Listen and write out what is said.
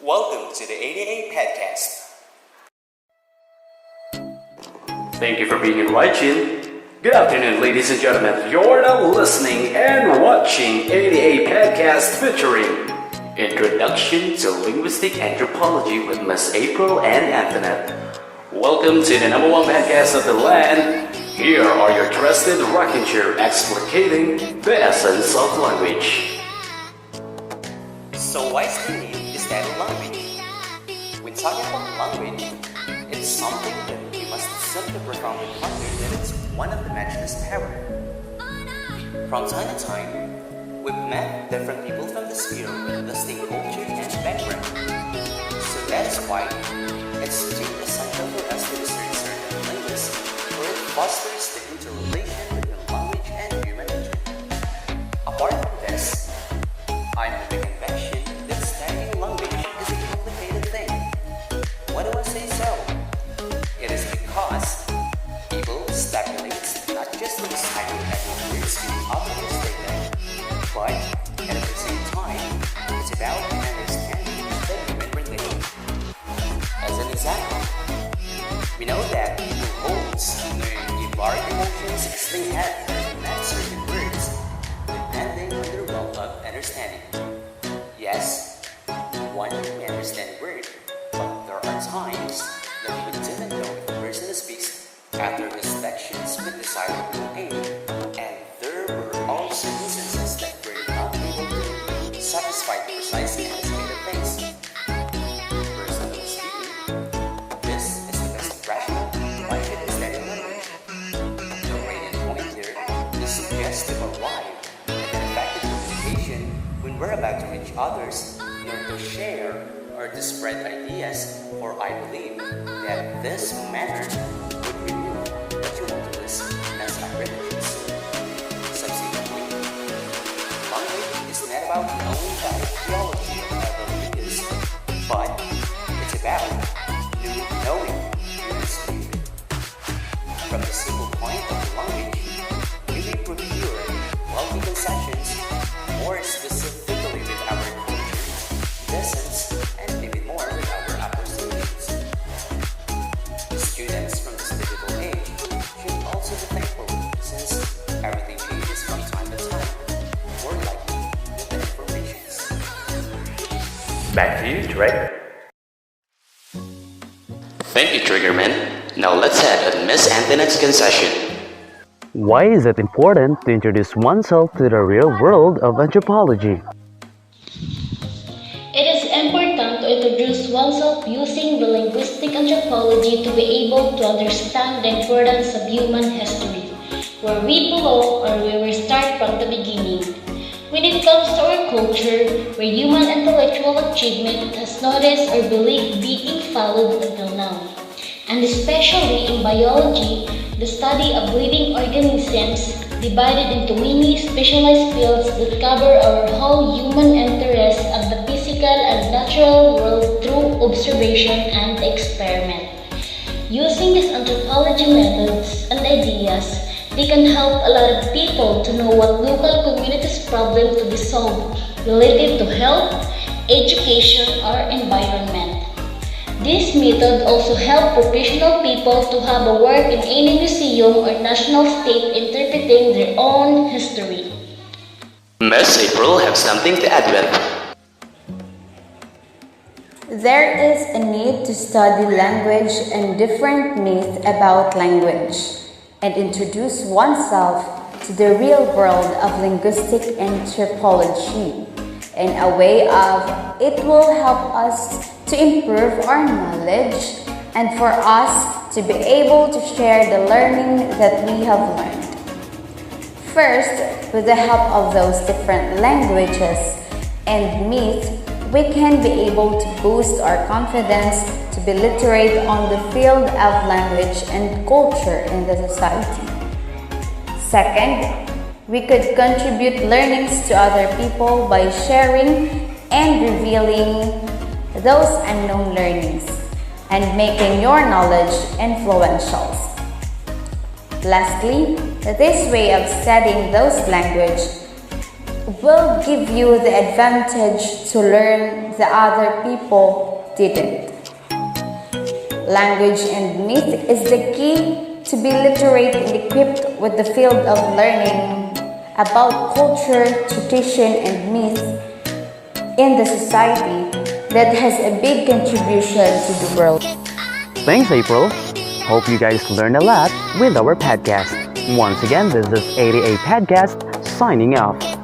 Welcome to the ADA Podcast. Thank you for being watching. Good afternoon, ladies and gentlemen. You're now listening and watching ADA Podcast featuring Introduction to Linguistic Anthropology with Miss April and Antonnete. Welcome to the number one podcast of the land. Here are your trusted rocking chair explicating the essence of language. So why is the need to study language? When talking about language, it's something that we must simply profoundly ponder that it's one of the matchless power. From time to time, we've met different people from the sphere with distinct culture and background. So that is why it's too essential for us to research certain languages where it fosters the interrelation between language and human nature. Apart from this, I'm of the conviction that studying language is a complicated thing. Why do I say so? It is because people speculate not just to decide every words being often stated, but at the same time, it's about understanding the human relation. As an example, we know that people holds learn the large emotions as they have met certain words, depending on their level of understanding. Yes, one may understand a word, but there are times that we didn't know if the person speaks after his lections with desirable aim, and there were also instances that were not able to satisfy the precise anticipated things. Personally speaking, this is the best rationale why should we study language. The radiant point here is suggestive of why, and an effective communication when we're about to reach others, not to share or to spread ideas, for I believe that this manner would remove what you want to listen as apprehensions. Subsequently, language is not about knowing the ideology of other leaders, but it's about knowing human spirit. From the simple point of language, we may procure wealthy concessions, more specifically with our culture, lessons, and maybe more with our appreciations. Students from this digital age should also be thankful since everything changes from time to time, more likely with the informations. Back to you, Trey. Thank you, Triggerman. Now let's head on Miss Antonette's concession. Why is it important to introduce oneself to the real world of anthropology? It is important to introduce oneself using the linguistic anthropology to be able to understand the importance of human history, where we belong or where we start from the beginning. When it comes to our culture, where human intellectual achievement has noticed or believed being followed until now, and especially in biology, the study of living organisms divided into many specialized fields that cover our whole human interest of the physical and natural world through observation and experiment. Using these anthropology methods and ideas, they can help a lot of people to know what local communities' problems to be solved related to health, education, or environment. This method also helps professional people to have a work in any museum or national state interpreting their own history. Miss April have something to add with. There is a need to study language and different myths about language, and introduce oneself to the real world of linguistic anthropology in a way of it will help us to improve our knowledge and for us to be able to share the learning that we have learned. First, with the help of those different languages and myths, we can be able to boost our confidence to be literate on the field of language and culture in the society. Second, we could contribute learnings to other people by sharing and revealing those unknown learnings and making your knowledge influential. Lastly, this way of studying those language will give you the advantage to learn the other people didn't. Language and myth is the key to be literate and equipped with the field of learning about culture, tradition, and myth in the society that has a big contribution to the world. Thanks, April. Hope you guys learned a lot with our podcast. Once again, this is 88 Podcast signing off.